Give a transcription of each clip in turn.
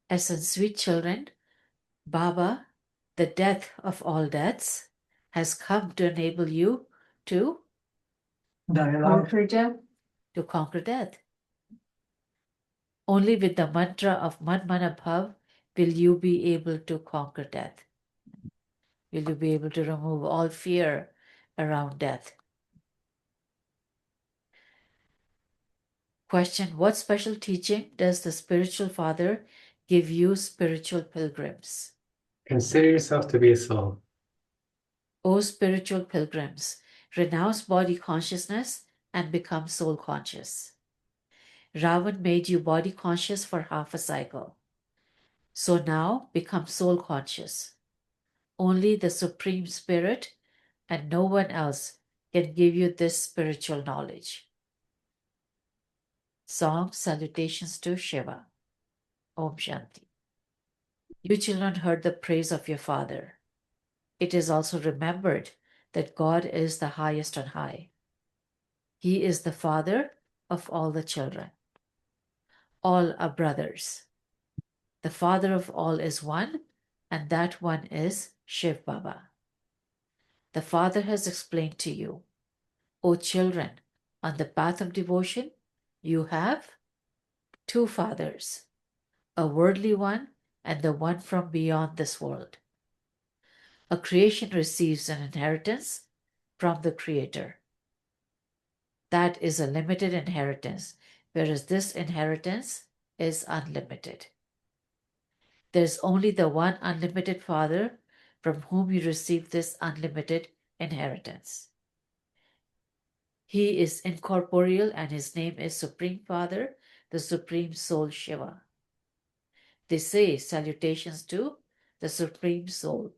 Essence, sweet children, Baba, the death of all deaths, has come to enable you to conquer death. To conquer death. Only with the mantra of Manmanabhav will you be able to conquer death. Will you be able to remove all fear around death? Question: what special teaching does the spiritual father give you, spiritual pilgrims? Consider yourself to be a soul. O spiritual pilgrims, renounce body consciousness and become soul conscious. Ravan made you body conscious for half a cycle. So now become soul conscious. Only the Supreme Spirit and no one else can give you this spiritual knowledge. Song Salutations to Shiva. Om Shanti. You children heard the praise of your father. It is also remembered that God is the highest on high. He is the father of all the children. All are brothers. The father of all is one, and that one is Shiv Baba. The father has explained to you, O children, on the path of devotion, you have two fathers, a worldly one and the one from beyond this world. A creation receives an inheritance from the Creator. That is a limited inheritance, whereas this inheritance is unlimited. There's only the one unlimited Father from whom you receive this unlimited inheritance. He is incorporeal and his name is Supreme Father, the Supreme Soul Shiva. They say salutations to the Supreme Soul,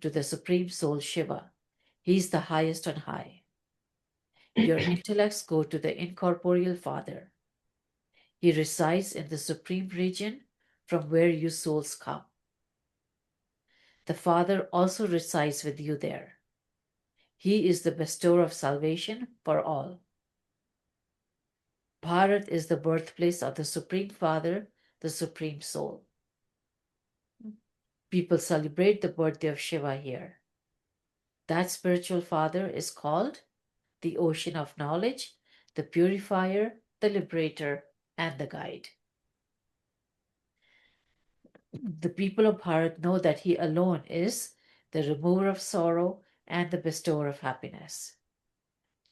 to the Supreme Soul Shiva. He is the highest on high. Your intellects go to the incorporeal Father. He resides in the supreme region from where you souls come. The Father also resides with you there. He is the bestower of salvation for all. Bharat is the birthplace of the Supreme Father, the Supreme Soul. People celebrate the birthday of Shiva here. That spiritual father is called the ocean of knowledge, the purifier, the liberator, and the guide. The people of Bharat know that he alone is the remover of sorrow and the bestower of happiness.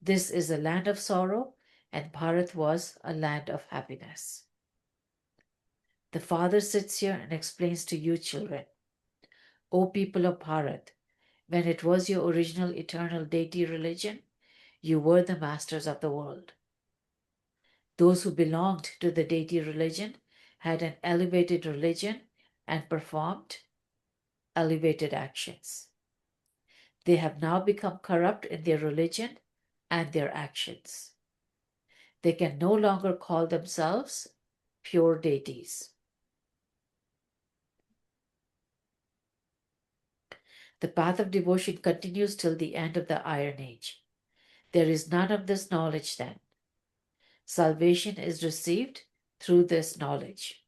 This is a land of sorrow, and Bharat was a land of happiness. The father sits here and explains to you, children, O people of Bharat, when it was your original eternal deity religion, you were the masters of the world. Those who belonged to the deity religion had an elevated religion and performed elevated actions. They have now become corrupt in their religion and their actions. They can no longer call themselves pure deities. The path of devotion continues till the end of the Iron Age. There is none of this knowledge then. Salvation is received through this knowledge.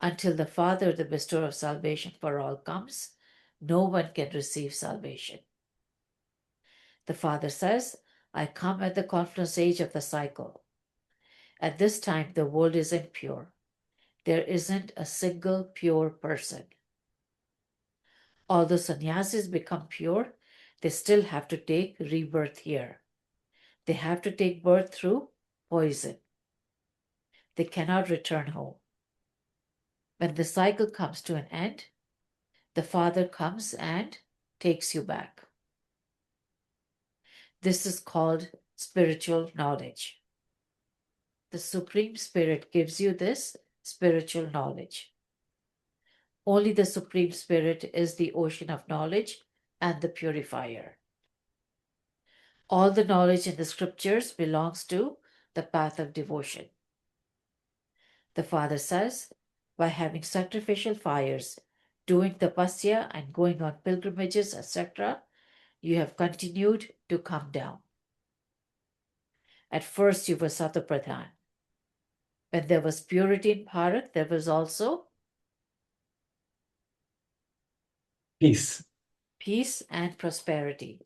Until the Father, the bestower of salvation for all, comes, no one can receive salvation. The Father says, I come at the confluence age of the cycle. At this time, the world is impure. There isn't a single pure person. Although sannyasis become pure, they still have to take rebirth here. They have to take birth through poison. They cannot return home. When the cycle comes to an end, the Father comes and takes you back. This is called spiritual knowledge. The Supreme Spirit gives you this spiritual knowledge. Only the Supreme Spirit is the ocean of knowledge and the purifier. All the knowledge in the scriptures belongs to the path of devotion. The Father says, by having sacrificial fires, doing tapasya and going on pilgrimages, etc., you have continued to come down. At first you were Satapradhan, When there was purity in Bharat, there was also Peace. peace and prosperity.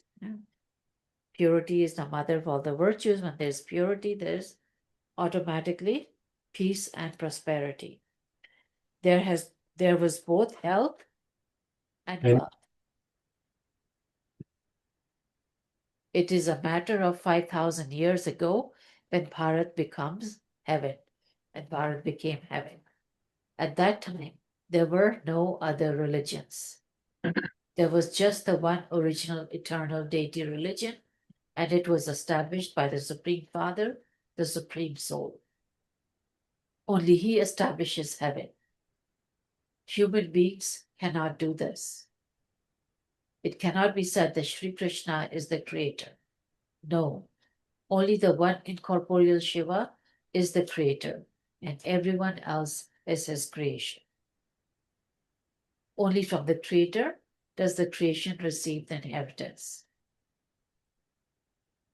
Purity is the mother of all the virtues. When there's purity, there's automatically peace and prosperity. There was both health and And wealth. It is a matter of 5,000 years ago when Bharat becomes heaven, and Bharat became heaven. At that time, there were no other religions. There was just the one original eternal deity religion, and it was established by the Supreme Father, the Supreme Soul. Only He establishes heaven. Human beings cannot do this. It cannot be said that Sri Krishna is the creator. No, only the one incorporeal Shiva is the creator, and everyone else is his creation. Only from the creator does the creation receive the inheritance.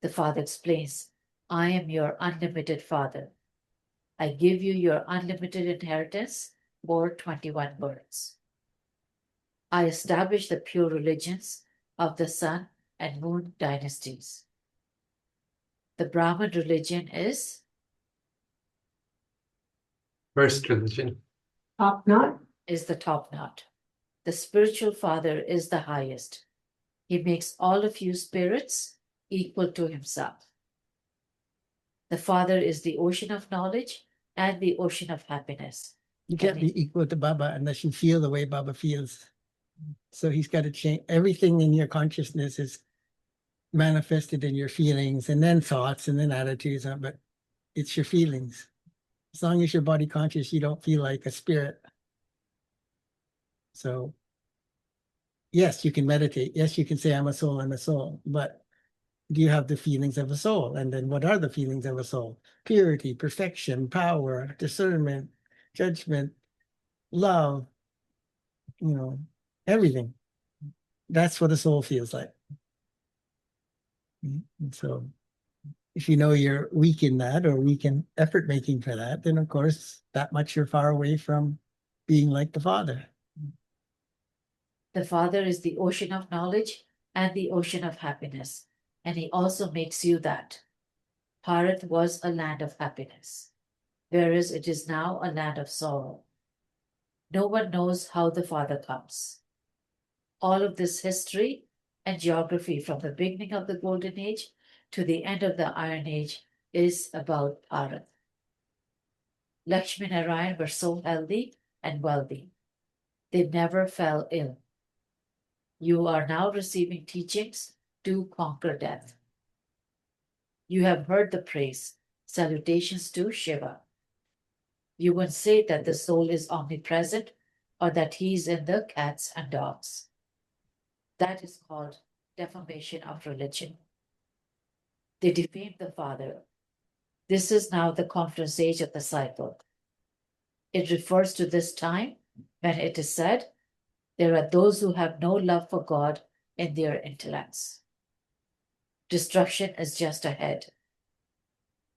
The Father explains, I am your unlimited Father. I give you your unlimited inheritance for 21 births. I establish the pure religions of the sun and moon dynasties. The Brahmin religion is first religion. Top knot. Is the top knot. The spiritual father is the highest. He makes all of you spirits equal to himself. The Father is the ocean of knowledge and the ocean of happiness. You can't be equal to Baba unless you feel the way Baba feels. So he's got to change. Everything in your consciousness is manifested in your feelings and then thoughts and then attitudes, but it's your feelings. As long as you're body conscious, you don't feel like a spirit. So yes, you can meditate. Yes, you can say, I'm a soul, but do you have the feelings of a soul? And then what are the feelings of a soul? Purity, perfection, power, discernment, judgment, love, everything. That's what a soul feels like. And so if you know you're weak in that or weak in effort making for that, then of course that much you're far away from being like the Father. The Father is the ocean of knowledge and the ocean of happiness, and He also makes you that. Bharat was a land of happiness, whereas it is now a land of sorrow. No one knows how the Father comes. All of this history and geography from the beginning of the Golden Age to the end of the Iron Age is about Bharat. Lakshmi and Narayan were so healthy and wealthy. They never fell ill. You are now receiving teachings to conquer death. You have heard the praise, salutations to Shiva. You won't say that the soul is omnipresent or that he is in the cats and dogs. That is called defamation of religion. They defamed the Father. This is now the conference age of the cycle. It refers to this time when it is said, there are those who have no love for God in their intellects. Destruction is just ahead.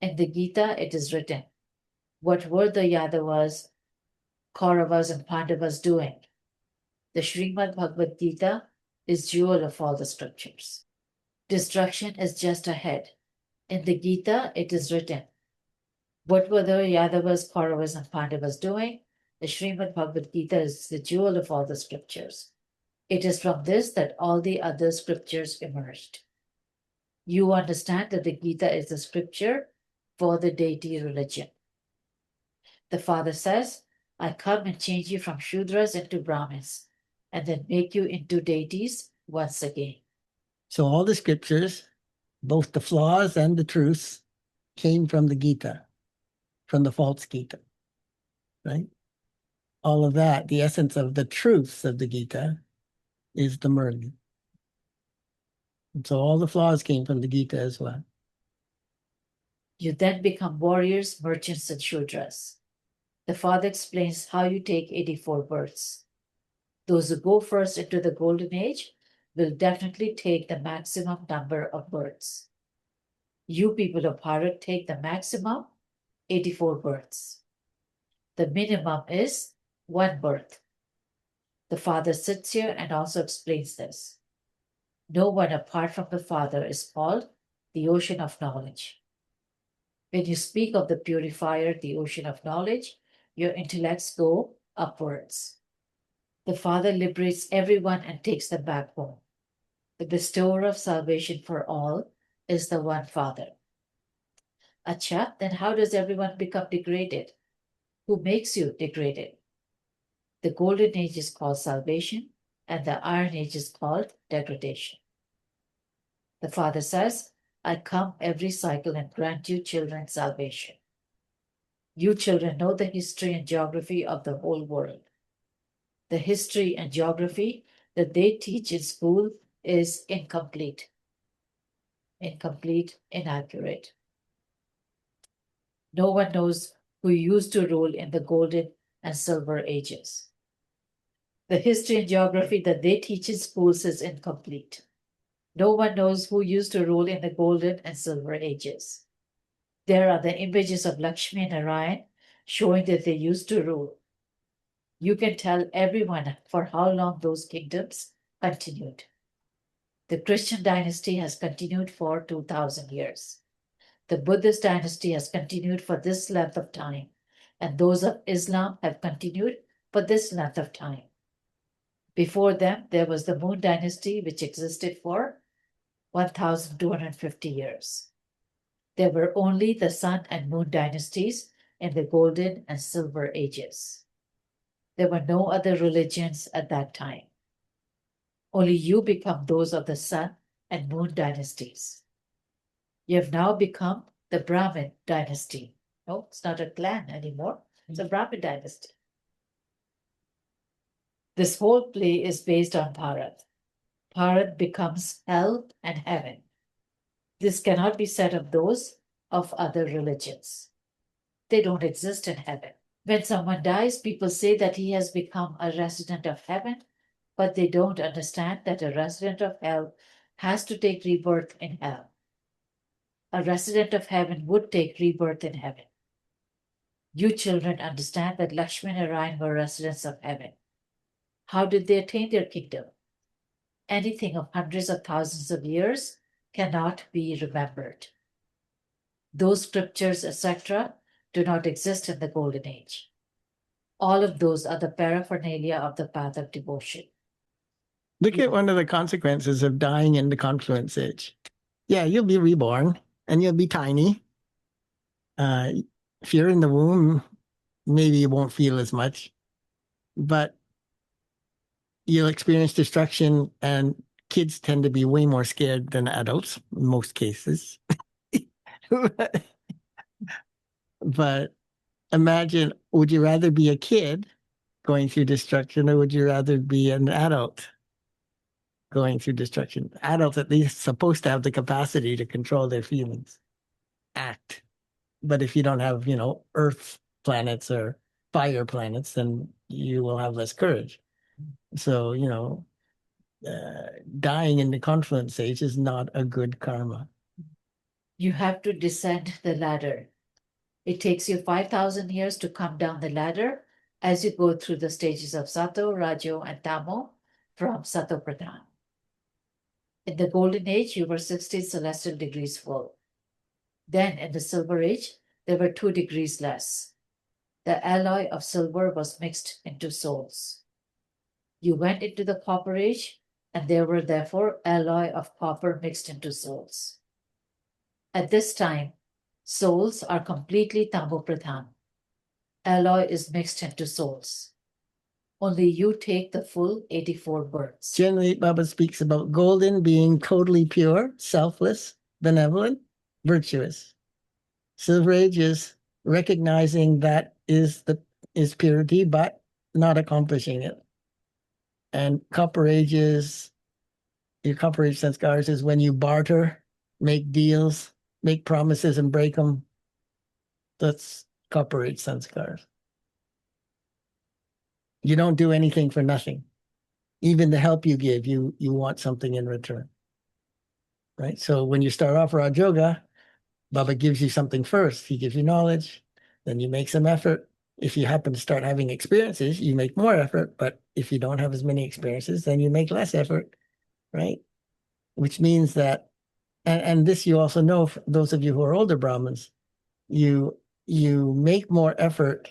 In the Gita, it is written, what were the Yadavas, Kauravas, and Pandavas doing? The Srimad Bhagavad Gita is jewel of all the scriptures. Destruction is just ahead. In the Gita, it is written, what were the Yadavas, Kauravas, and Pandavas doing? The Srimad Bhagavad Gita is the jewel of all the scriptures. It is from this that all the other scriptures emerged. You understand that the Gita is the scripture for the deity religion. The Father says, I come and change you from Shudras into Brahmins, and then make you into deities once again. So all the scriptures, both the flaws and the truths, came from the Gita, from the false Gita, right? All of that, the essence of the truths of the Gita is the Murli. And so all the flaws came from the Gita as well. You then become warriors, merchants, and Shudras. The Father explains how you take 84 births. Those who go first into the Golden Age will definitely take the maximum number of births. You people of Bharat take the maximum 84 births. The minimum is one birth. The Father sits here and also explains this. No one apart from the Father is called the ocean of knowledge. When you speak of the purifier, the ocean of knowledge, your intellects go upwards. The Father liberates everyone and takes them back home. The bestower of salvation for all is the one Father. Acha, then how does everyone become degraded? Who makes you degraded? The golden age is called salvation, and the iron age is called degradation. The Father says, I come every cycle and grant you children salvation. You children know the history and geography of the whole world. The history and geography that they teach in school is incomplete, inaccurate. No one knows who used to rule in the golden and silver ages. The history and geography that they teach in schools is incomplete. No one knows who used to rule in the golden and silver ages. There are the images of Lakshmi and Narayan showing that they used to rule. You can tell everyone for how long those kingdoms continued. The Christian dynasty has continued for 2000 years. The Buddhist dynasty has continued for this length of time, and those of Islam have continued for this length of time. Before them, there was the Moon dynasty, which existed for 1250 years. There were only the Sun and Moon dynasties in the Golden and Silver Ages. There were no other religions at that time. Only you become those of the Sun and Moon dynasties. You have now become the Brahmin dynasty. No, it's not a clan anymore. It's a Brahmin dynasty. This whole play is based on Bharat. Bharat becomes hell and heaven. This cannot be said of those of other religions. They don't exist in heaven. When someone dies, people say that he has become a resident of heaven, but they don't understand that a resident of hell has to take rebirth in hell. A resident of heaven would take rebirth in heaven. You children understand that Lakshmi and Narayan were residents of heaven. How did they attain their kingdom? Anything of hundreds of thousands of years cannot be remembered. Those scriptures, etc., do not exist in the Golden Age. All of those are the paraphernalia of the path of devotion. Look at one of the consequences of dying in the confluence age. Yeah, you'll be reborn and you'll be tiny. If you're in the womb, maybe you won't feel as much, but you'll experience destruction, and kids tend to be way more scared than adults in most cases. But imagine, would you rather be a kid going through destruction, or would you rather be an adult going through destruction? Adults at least supposed to have the capacity to control their feelings, act. But if you don't have, earth planets or fire planets, then you will have less courage. So, dying in the confluence age is not a good karma. You have to descend the ladder. It takes you 5,000 years to come down the ladder as you go through the stages of Sato, Rajo, and Tamo from Sato Pradhan. In the Golden Age, you were 16 celestial degrees full. Then in the Silver Age, there were 2 degrees less. The alloy of silver was mixed into souls. You went into the Copper Age, and there were therefore alloy of copper mixed into souls. At this time, souls are completely Tamo Pradhan. Alloy is mixed into souls. Only you take the full 84 births. Generally, Baba speaks about golden being totally pure, selfless, benevolent, virtuous. Silver Age is recognizing that is purity, but not accomplishing it. And Copper Age is, your Copper Age sanskars is when you barter, make deals, make promises and break them. That's Copper Age sanskars. You don't do anything for nothing. Even the help you give, you want something in return. Right? So when you start off Raj Yoga, Baba gives you something first. He gives you knowledge, then you make some effort, If you happen to start having experiences, you make more effort, but if you don't have as many experiences, then you make less effort, right? Which means that, and this you also know, for those of you who are older Brahmins, you make more effort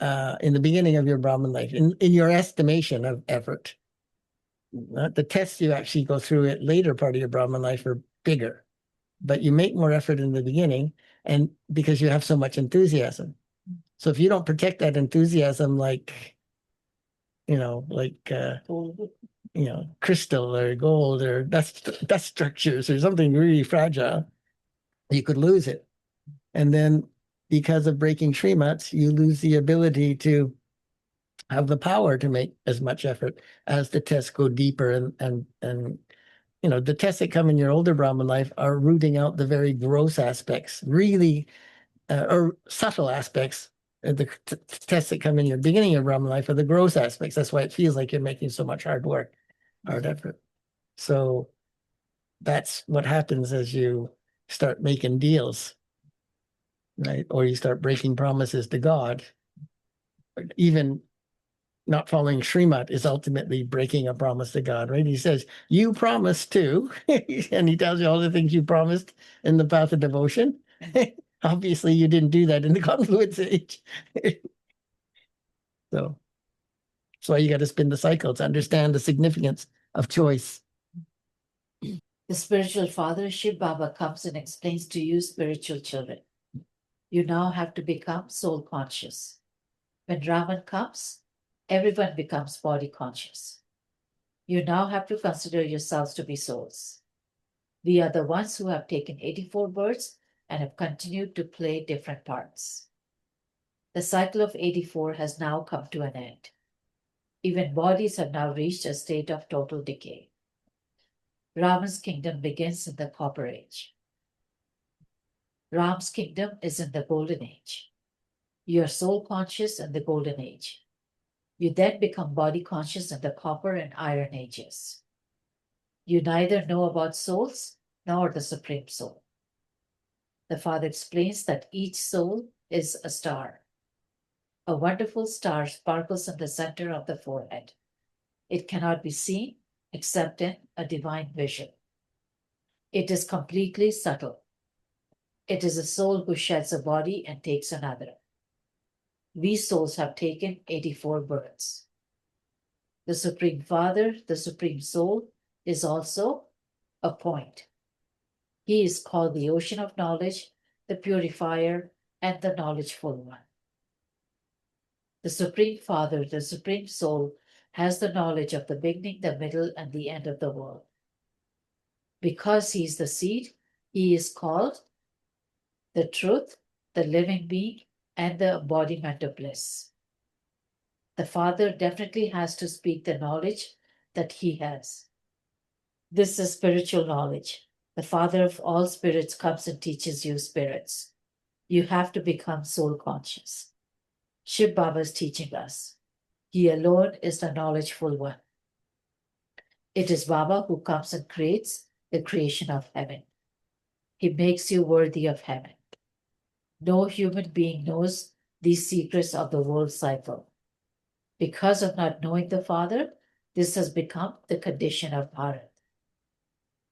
in the beginning of your Brahmin life, in your estimation of effort. The tests you actually go through at later part of your Brahmin life are bigger, but you make more effort in the beginning, and because you have so much enthusiasm. So if you don't protect that enthusiasm, like, crystal or gold or dust structures or something really fragile, you could lose it. And then because of breaking Srimats, you lose the ability to have the power to make as much effort as the tests go deeper, and the tests that come in your older Brahmin life are rooting out the very gross aspects, really, or subtle aspects. The tests that come in your beginning of Brahmin life are the gross aspects. That's why it feels like you're making so much hard work, hard effort. So that's what happens as you start making deals, right? Or you start breaking promises to God. Even not following Srimat is ultimately breaking a promise to God, right? He says, you promised to, and he tells you all the things you promised in the path of devotion. Obviously, you didn't do that in the confluence age. So that's why you got to spin the cycle to understand the significance of choice. The spiritual father, Shiv Baba, comes and explains to you, spiritual children. You now have to become soul conscious. When Raman comes, everyone becomes body conscious. You now have to consider yourselves to be souls. We are the ones who have taken 84 births and have continued to play different parts. The cycle of 84 has now come to an end. Even bodies have now reached a state of total decay. Raman's kingdom begins in the Copper Age. Ram's kingdom is in the Golden Age. You are soul conscious in the Golden Age. You then become body conscious in the Copper and Iron Ages. You neither know about souls nor the Supreme Soul. The Father explains that each soul is a star. A wonderful star sparkles in the center of the forehead. It cannot be seen except in a divine vision. It is completely subtle. It is a soul who sheds a body and takes another. We souls have taken 84 births. The Supreme Father, the Supreme Soul, is also a point. He is called the ocean of knowledge, the purifier, and the knowledgeful one. The Supreme Father, the Supreme Soul, has the knowledge of the beginning, the middle, and the end of the world. Because he is the seed, he is called the truth, the living being, and the embodiment of bliss. The Father definitely has to speak the knowledge that he has. This is spiritual knowledge. The Father of all spirits comes and teaches you spirits. You have to become soul conscious. Shiv Baba is teaching us. He alone is the knowledgeful one. It is Baba who comes and creates the creation of heaven. He makes you worthy of heaven. No human being knows these secrets of the world cycle. Because of not knowing the Father, this has become the condition of Bharat.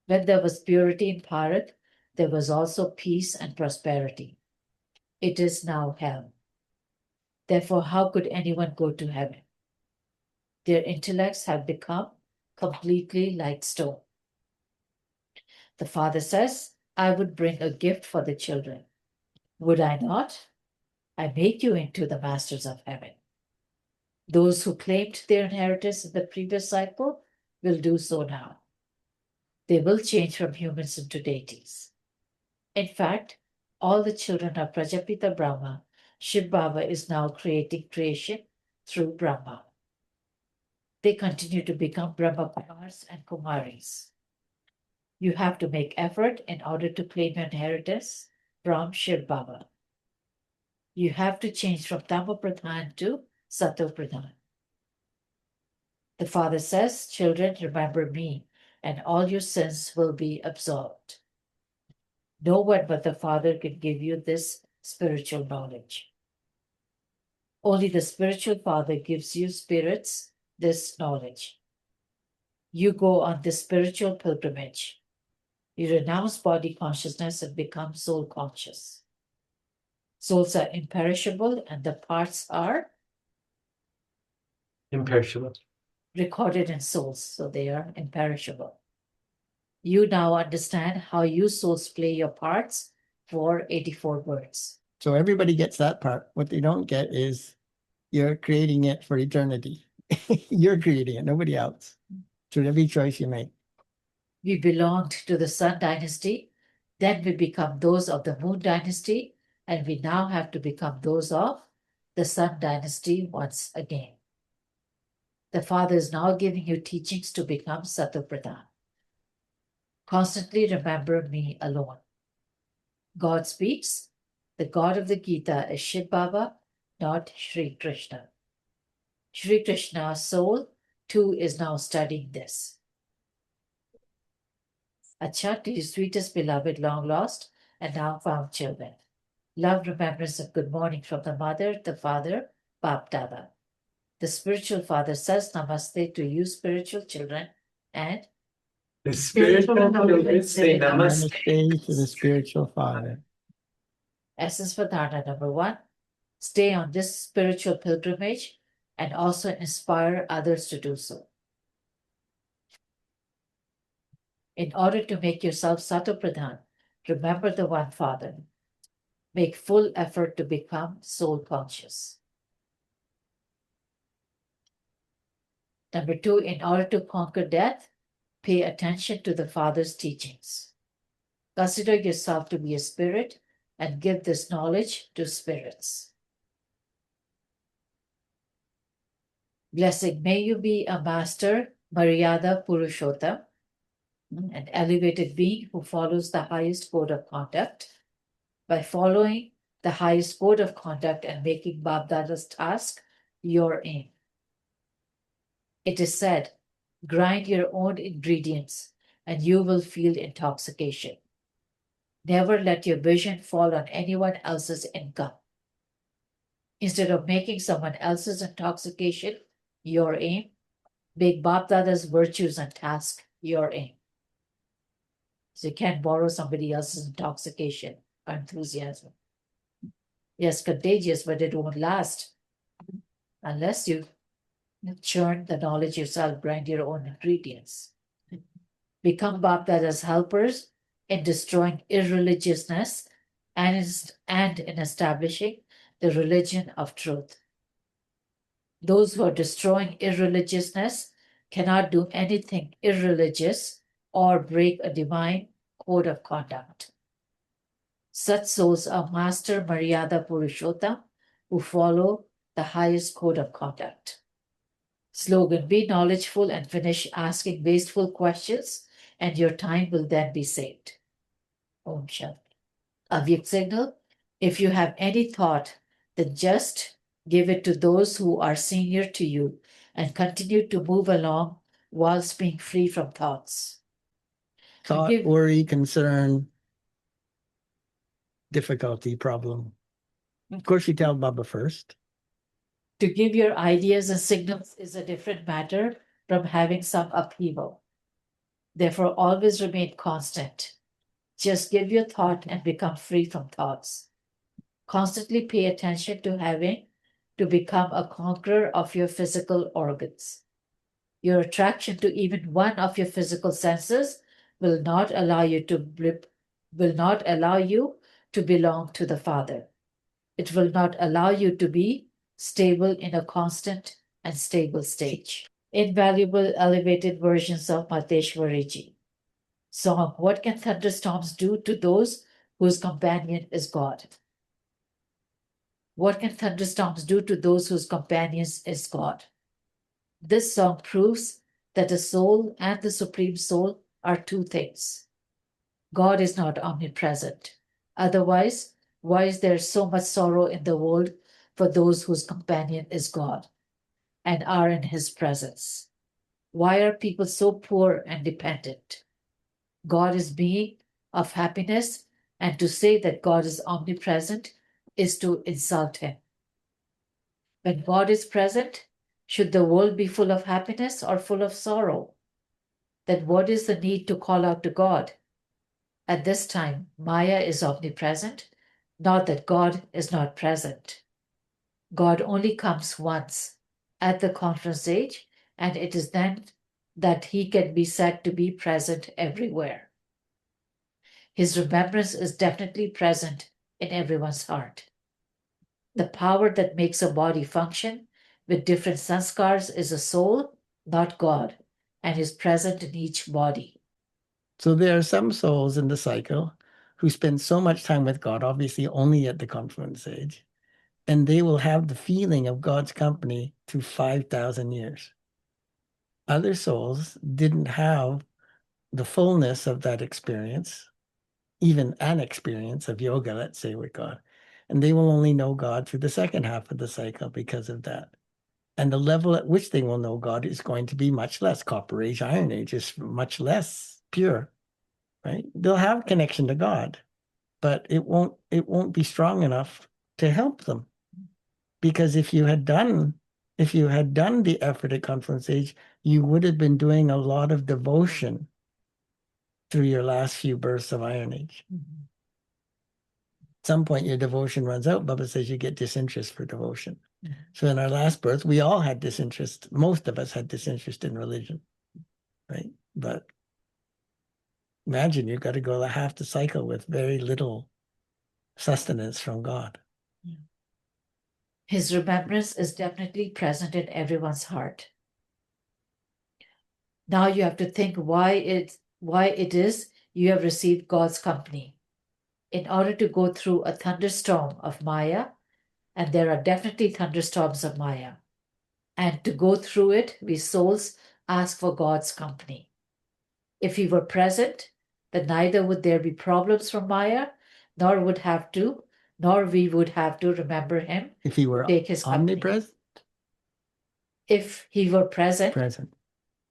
When there was purity in Bharat, there was also peace and prosperity. It is now hell. Therefore, how could anyone go to heaven? Their intellects have become completely like stone. The Father says, I would bring a gift for the children. Would I not? I make you into the masters of heaven. Those who claimed their inheritance in the previous cycle will do so now. They will change from humans into deities. In fact, all the children of Prajapita Brahma, Shiv Baba is now creating creation through Brahma. They continue to become Brahma Kumars and Kumaris. You have to make effort in order to claim your inheritance from Shiv Baba. You have to change from Tamo Pradhan to Sato Pradhan. The Father says, children, remember me, and all your sins will be absolved. No one but the Father can give you this spiritual knowledge. Only the spiritual Father gives you spirits this knowledge. You go on this spiritual pilgrimage. You renounce body consciousness and become soul conscious. Souls are imperishable and the parts are Imperishable. recorded in souls, so they are imperishable. You now understand how you souls play your parts for 84 words. So everybody gets that part. What they don't get is you're creating it for eternity. You're creating it, nobody else. Through every choice you make. We belonged to the Sun Dynasty, then we become those of the Moon Dynasty, and we now have to become those of the Sun Dynasty once again. The Father is now giving you teachings to become Satopradhan. Constantly remember me alone. God speaks. The God of the Gita is Shiv Baba, not Sri Krishna. Sri Krishna's soul too is now studying this. Acha, to your sweetest beloved, long lost and now found children. Love, remembrance, and good morning from the mother, the father, Bap Dada. The spiritual father says namaste to you, spiritual children, and The spiritual children say namaste. Namaste to the spiritual Father. essence for dharana number 1. Stay on this spiritual pilgrimage and also inspire others to do so. In order to make yourself Satopradhan, remember the one Father. Make full effort to become soul conscious. Number 2, in order to conquer death, pay attention to the Father's teachings. Consider yourself to be a spirit and give this knowledge to spirits. Blessing, may you be a master, Maryada Purushottam, an elevated being who follows the highest code of conduct. By following the highest code of conduct and making Babdada's task your aim. It is said, grind your own ingredients and you will feel intoxication. Never let your vision fall on anyone else's income. Instead of making someone else's intoxication your aim, make Babdada's virtues and task your aim. So you can't borrow somebody else's intoxication or enthusiasm. Yes, contagious, but it won't last unless you churn the knowledge yourself, grind your own ingredients. Become Babdada's helpers in destroying irreligiousness and in establishing the religion of truth. Those who are destroying irreligiousness cannot do anything irreligious or break a divine code of conduct. Such souls are Master Maryada Purushottam who follow the highest code of conduct. Slogan, be knowledgeful and finish asking wasteful questions and your time will then be saved. Om Shanti. Avyak signal, if you have any thought, then just give it to those who are senior to you and continue to move along whilst being free from thoughts. Thought, worry, concern, difficulty, problem. Of course, you tell Baba first. To give your ideas and signals is a different matter from having some upheaval. Therefore, always remain constant. Just give your thought and become free from thoughts. Constantly pay attention to having to become a conqueror of your physical organs. Your attraction to even one of your physical senses will not allow you to belong to the Father. It will not allow you to be stable in a constant and stable stage. Invaluable elevated versions of Mateshwariji. Song, what can thunderstorms do to those whose companion is God? What can thunderstorms do to those whose companions is God? This song proves that the soul and the Supreme Soul are two things. God is not omnipresent. Otherwise, why is there so much sorrow in the world for those whose companion is God and are in His presence? Why are people so poor and dependent? God is being of happiness, and to say that God is omnipresent is to insult Him. When God is present, should the world be full of happiness or full of sorrow? Then what is the need to call out to God? At this time, Maya is omnipresent, not that God is not present. God only comes once at the conference age, and it is then that he can be said to be present everywhere. His remembrance is definitely present in everyone's heart. The power that makes a body function with different sanskars is a soul, not God, and is present in each body. So there are some souls in the cycle who spend so much time with God, obviously only at the confluence age, and they will have the feeling of God's company through 5,000 years. Other souls didn't have the fullness of that experience, even an experience of yoga, let's say, with God. And they will only know God through the second half of the cycle because of that. And the level at which they will know God is going to be much less. Copper Age, Iron Age is much less pure, right? They'll have connection to God, but it won't be strong enough to help them. Because if you had done the effort at confluence age, you would have been doing a lot of devotion through your last few births of Iron Age. Mm-hmm. At some point, your devotion runs out. Baba says you get disinterest for devotion. Mm-hmm. So in our last birth, we all had disinterest. Most of us had disinterest in religion, right? But imagine you've got to go half the cycle with very little sustenance from God. His remembrance is definitely present in everyone's heart. Now you have to think why it is you have received God's company. In order to go through a thunderstorm of Maya, and there are definitely thunderstorms of Maya, and to go through it, we souls ask for God's company. If he were present, then neither would there be problems from Maya, nor we would have to remember him. If he were take his company. omnipresent, If he were present, present.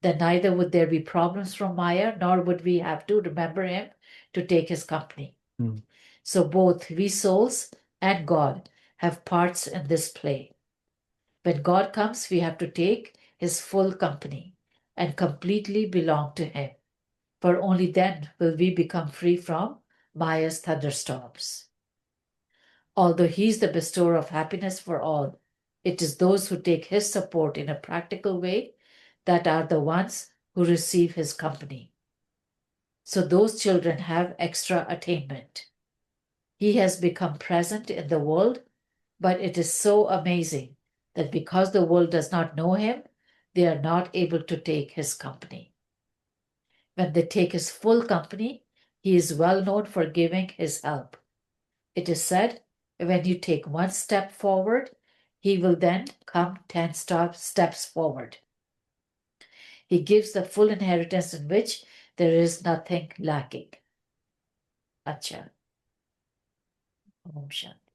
then neither would there be problems from Maya, nor would we have to remember him to take his company. Hmm. So both we souls and God have parts in this play. When God comes, we have to take his full company and completely belong to him, for only then will we become free from Maya's thunderstorms. Although he is the bestower of happiness for all, it is those who take his support in a practical way that are the ones who receive his company. So those children have extra attainment. He has become present in the world, but it is so amazing that because the world does not know him, they are not able to take his company. When they take his full company, he is well known for giving his help. It is said, when you take one step forward, he will then come 10 steps forward. He gives the full inheritance in which there is nothing lacking. Acha. Om Shanti.